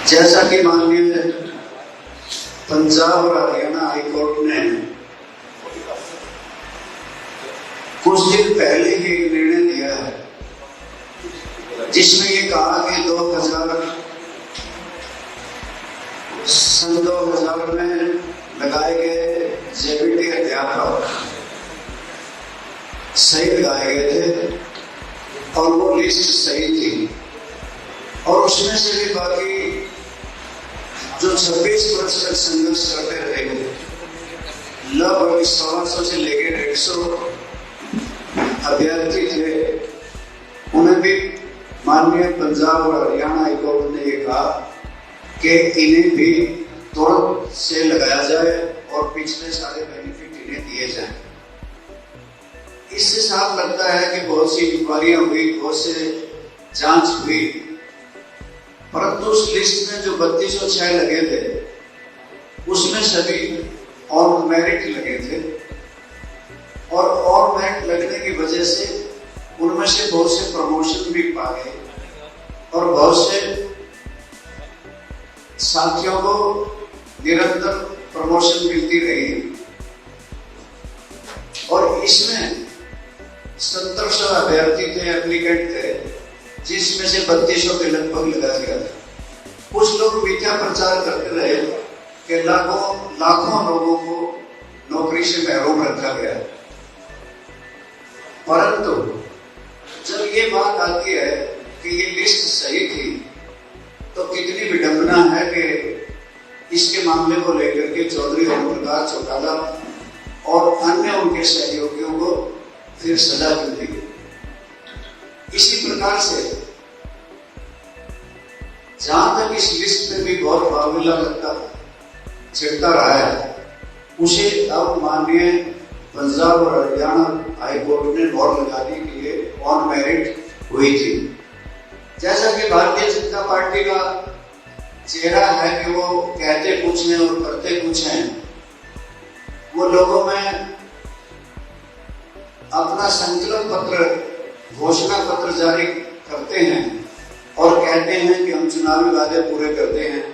जैसा कि माननीय पंजाब और हरियाणा हाईकोर्ट ने कुछ दिन पहले ही निर्णय दिया है जिसमें ये कहा कि 2000 में लगाए गए जेबीटी अध्यापक सही लगाए गए थे और वो लिस्ट सही थी और उसमें से भी बाकी जो 26 वर्ष तक संघर्ष करते रहे लगभग 100 से लेकर 150 अभ्यर्थी थे, उन्हें भी माननीय पंजाब और हरियाणा हाईकोर्ट ने ये कहा कि इन्हें भी तुरंत से लगाया जाए और पिछले सारे बेनिफिट इन्हें दिए जाएं। इससे साफ लगता है कि बहुत सी इंक्वायरियां हुई, बहुत से जांच हुई, परंतु उस लिस्ट में जो 3206 लगे थे उसमें सभी ऑन मेरिट लगे थे और ऑन मेरिट लगने की वजह से उनमें से बहुत से प्रमोशन भी पा गए और बहुत से साथियों को निरंतर प्रमोशन मिलती रही और इसमें 1700 अभ्यर्थी थे, एप्लीकेंट थे, जिसमें से 3200 के लगभग लगा दिया था। कुछ लोग मिथ्या प्रचार करते रहे कि लाखों लोगों को नौकरी से महरूम रखा गया, परंतु जब ये बात आती है कि ये लिस्ट सही थी तो कितनी विडंबना है कि इसके मामले को लेकर के चौधरी ओम प्रकाश चौटाला और अन्य उनके सहयोगियों को फिर सजा क्यों दी गई। इसी प्रकार से जहां तक इस लिस्ट में भी बहुत मामला लगता छिड़ता रहा है, उसे अब माननीय पंजाब और हरियाणा हाईकोर्ट ने बोर्ड लगा दी कि ये ऑन मेरिट हुई थी। जैसा कि भारतीय जनता पार्टी का चेहरा है कि वो कहते कुछ हैं और करते कुछ हैं, वो लोगों में अपना संकल्प पत्र, घोषणा पत्र जारी करते हैं और कहते हैं कि हम चुनावी वादे पूरे करते हैं।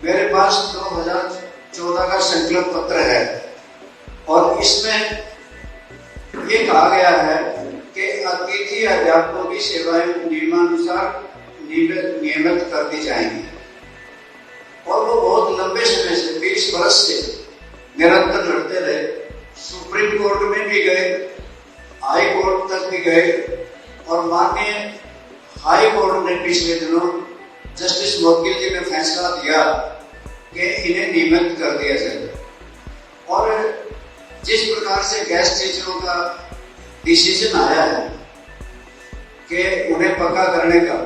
मेरे पास 2014 का संकल्प पत्र है और इसमें ये कहा गया है कि अतिथि अध्यापकों की सेवाएं नियमानुसार नियमित कर दी जाएंगी और वो बहुत लंबे समय से 20 वर्ष से निरंतर लड़ते रहे। सुप्रीम कोर्ट में भी गए, हाई कोर्ट तक भी गए और माननीय हाई कोर्ट ने पिछले दिनों जस्टिस मोगिल जी ने फैसला दिया कि इन्हें नियमित कर दिया जाए। और जिस प्रकार से गेस्ट टीचरों का डिसीजन आया है कि उन्हें पक्का करने का,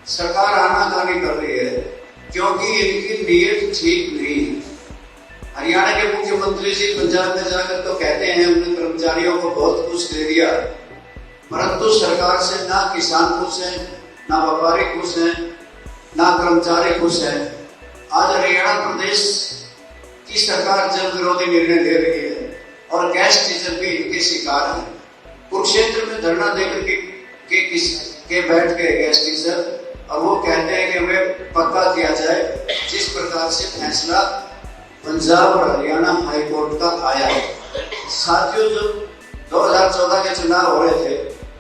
सरकार आनाकानी कर रही है क्योंकि इनकी नीयत ठीक नहीं है। हरियाणा के मुख्यमंत्री जी पंजाब में जाकर तो कहते हैं हमने कर्मचारियों को बहुत कुछ दे दिया, परंतु सरकार से ना किसान खुश हैं, ना व्यापारी खुश हैं, ना कर्मचारी खुश हैं। आज हरियाणा प्रदेश की सरकार जन विरोधी निर्णय ले रही है और गेस्ट टीचर भी इनके शिकार हैं। कुरुक्षेत्र में धरना देकर के बैठ गए गेस्ट टीचर और वो कहते हैं कि हमें पक्का किया जाए जिस प्रकार से फैसला पंजाब और हरियाणा हाई कोर्ट का आया है। साथियों, जब 2014 के चुनाव हो रहे थे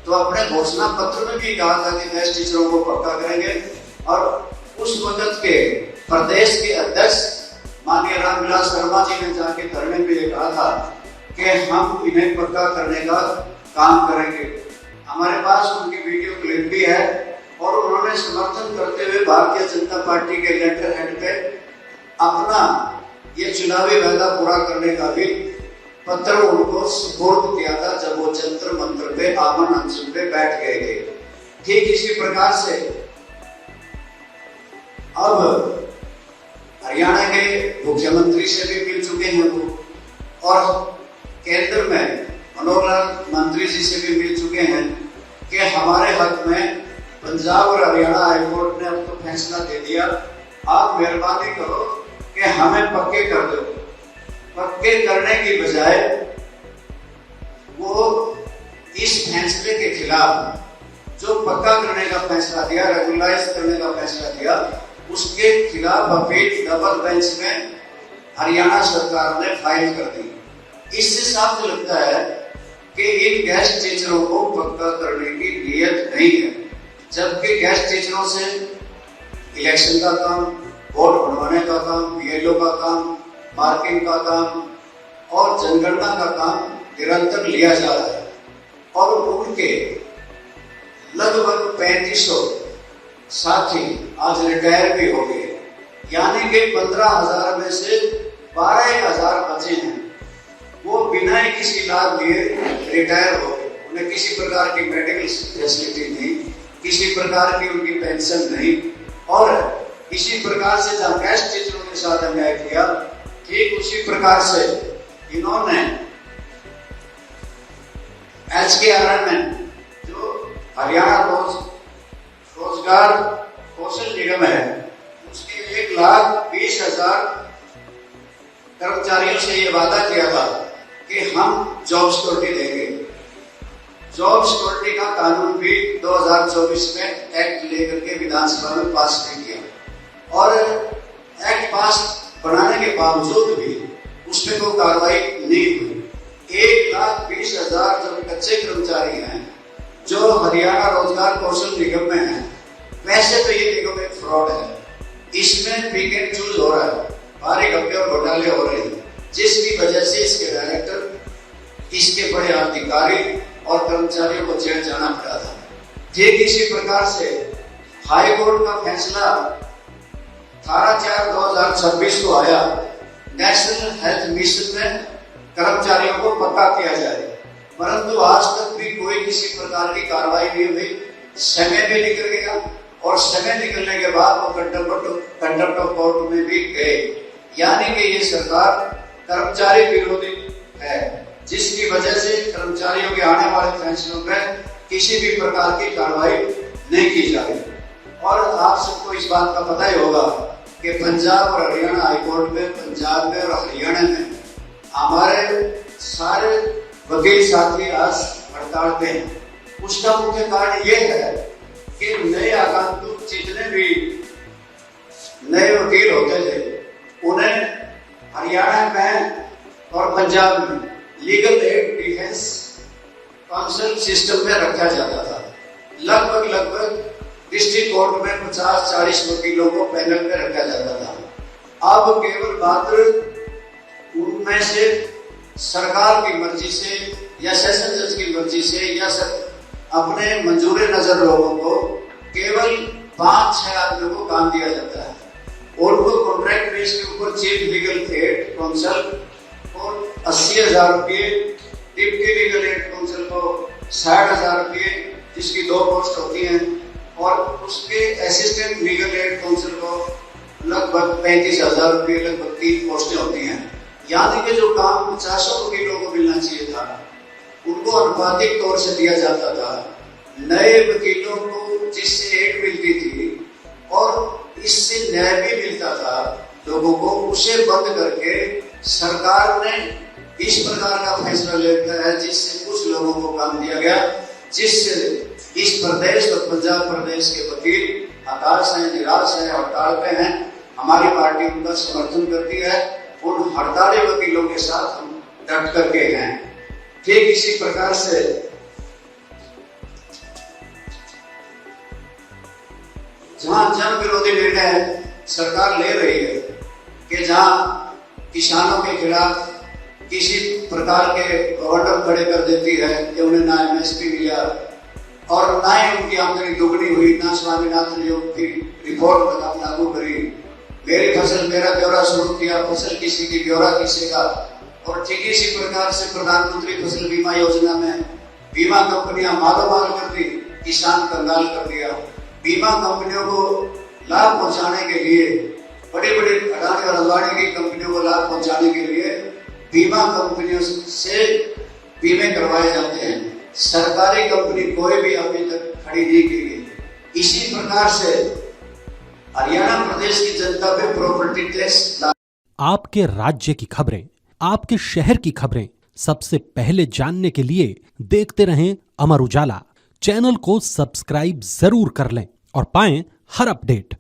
तो अपने घोषणा पत्र में भी कहा था कि गेस्ट टीचरों को पक्का करेंगे और उस वक्त के प्रदेश के अध्यक्ष माननीय रामविलास शर्मा जी ने जाके धरने पे ये कहा था कि हम इन्हें पक्का करने का काम करेंगे। हमारे पास उनकी वीडियो क्लिप भी है और उन्होंने समर्थन करते हुए भारतीय जनता पार्टी के लेटर हेड पे अपना ये चुनावी वादा पूरा करने का भी पत्र उनको सुपुर्द किया था जब वो जंतर मंत्र पे आमन अनशन पे बैठ गए थे। ठीक इसी प्रकार से अब हरियाणा के मुख्यमंत्री से भी मिल चुके हैं वो और केंद्र में मनोहर लाल मंत्री जी से भी मिल चुके हैं कि हमारे हक में पंजाब और हरियाणा हाईकोर्ट ने अब तो फैसला दे दिया, आप मेहरबानी करो कि हमें पक्के कर दो। पक्के करने की बजाय वो इस फैसले के खिलाफ जो पक्का करने का फैसला दिया, रेगुलराइज करने का फैसला दिया, उसके खिलाफ अपील डबल बेंच में हरियाणा सरकार ने फाइल कर दी। इससे साफ लगता है कि इन गेस्ट टीचरों को पक्का करने की नीयत नहीं है, जबकि गेस्ट टीचरों से इलेक्शन का काम, वोट बनवाने का काम, बीएलओ का काम, मार्किंग का काम और जनगणना का काम निरंतर लिया जा रहा है और उनके लगभग 3500 साथी आज रिटायर भी हो गए, यानी कि 15,000 में से 12,000 बचे हैं। वो बिना किसी लाभ लिए रिटायर हो गए, उन्हें किसी प्रकार की मेडिकल फैसिलिटी नहीं, किसी प्रकार की उनकी पेंशन नहीं, और इसी प्रकार से जहां गेस्ट टीचरों के साथ अन्याय किया, ठीक उसी प्रकार से इन्होंने HKRN जो हरियाणा रोजगार कौशल निगम है, उसके 1,20,000 कर्मचारियों से ये वादा किया था कि हम जॉब सिक्योरिटी देंगे। जॉब सिक्योरिटी का कानून भी 2024 में एक्ट लेकर के विधानसभा में पास नहीं किया और एक्ट पास बनाने के बावजूद भी उस पर कोई कार्रवाई नहीं हुई। 1,20,000 जो कच्चे कर्मचारी हैं जो हरियाणा रोजगार कौशल निगम में हैं, वैसे तो ये निगम एक फ्रॉड है, इसमें पिक एंड चूज हो रहा है, भारी घपले और घोटाले हो रहे हैं, जिसकी वजह से इसके डायरेक्टर, इसके बड़े अधिकारी और कर्मचारियों को जेल जाना पड़ा था। ठीक इसी प्रकार से हाई कोर्ट का फैसला 18/4/2026 को आया, नेशनल हेल्थ मिशन में कर्मचारियों को पक्का किया जाए, परंतु आज तक भी कोई किसी प्रकार की कार्रवाई नहीं हुई। समय भी निकल गया और समय निकलने के बाद वो कंटेम्प्ट ऑफ कोर्ट में भी गए, यानी कि ये सरकार कर्मचारी विरोधी है, जिसकी वजह से कर्मचारियों के आने वाले फैसलों में किसी भी प्रकार की कार्रवाई नहीं की जा रही। और आप सबको इस बात का पता ही होगा कि पंजाब और हरियाणा हाईकोर्ट में, पंजाब में और हरियाणा में हमारे सारे वकील साथी आज हड़ताल पे हैं। उसका मुख्य कारण ये है कि नए आगंतुक जितने भी नए वकील होते थे, उन्हें हरियाणा में और पंजाब में legal aid defence council system में रखा जाता था। लगभग डिस्ट्रिक्ट कोर्ट में 50-40 वकीलों को पैनल में रखा जाता था। अब केवल मात्र उनमें से सरकार की मर्जी से या सेशन जज की मर्जी से या अपने मंजूर नजर लोगों को केवल 5-6 आदमियों को काम दिया जाता है। उनको कॉन्ट्रैक्ट बेस के ऊपर चीफ लीगल एड काउंसिल को 80,000 रुपये, डिप्टी लीगल एड काउंसिल को 60,000 रुपये, जिसकी 2 पोस्ट होती हैं, और उसके असिस्टेंट लीगल एड काउंसिल को लगभग 35,000 रुपये, लगभग 3 पोस्टें होती हैं। यानी कि जो काम 50 वकीलों को मिलना चाहिए था, उनको अनुपातिक तौर से दिया जाता था। नए वकीलों को जिससे एड मिलती थी और इससे न्याय भी मिलता था लोगों को, उसे बंद करके सरकार ने इस प्रकार का फैसला लेता है जिससे कुछ लोगों को काम दिया गया, जिससे इस प्रदेश और पंजाब प्रदेश के वकील हताश हैं, निराश हैं, हड़ताल पे हैं। हमारी पार्टी उनका समर्थन करती है, उन हड़ताली वकीलों के साथ हम डट करके हैं। ठीक इसी प्रकार से जहां जन विरोधी निर्णय सरकार ले रही है कि जहां किसानों के खिलाफ किसी प्रकार के ऑर्डर खड़े कर देती है कि उन्हें ना MSP मिला और ना ही उनकी आमदनी दुगनी हुई, ना स्वामीनाथन योग की रिपोर्ट लागू करी, मेरी फसल मेरा ब्यौरा शुरू किया, फसल किसी की ब्यौरा किसी का, और ठीक इसी प्रकार से प्रधानमंत्री फसल बीमा योजना में बीमा कंपनियां मालोमाल कर दी, किसान कंगाल कर दिया। बीमा कंपनियों को लाभ पहुंचाने के लिए, बड़ी बड़ी अडानी और अंबानी की कंपनियों को लाभ पहुंचाने के लिए बीमा कंपनियों से बीमे करवाए जाते हैं। सरकारी कंपनी कोई भी अभी तक खड़ी नहीं की गई। इसी प्रकार से हरियाणा प्रदेश की जनता पे प्रॉपर्टी टैक्स। आपके राज्य की खबरें, आपके शहर की खबरें सबसे पहले जानने के लिए देखते रहें अमर उजाला। चैनल को सब्सक्राइब जरूर कर लें और पाएं हर अपडेट।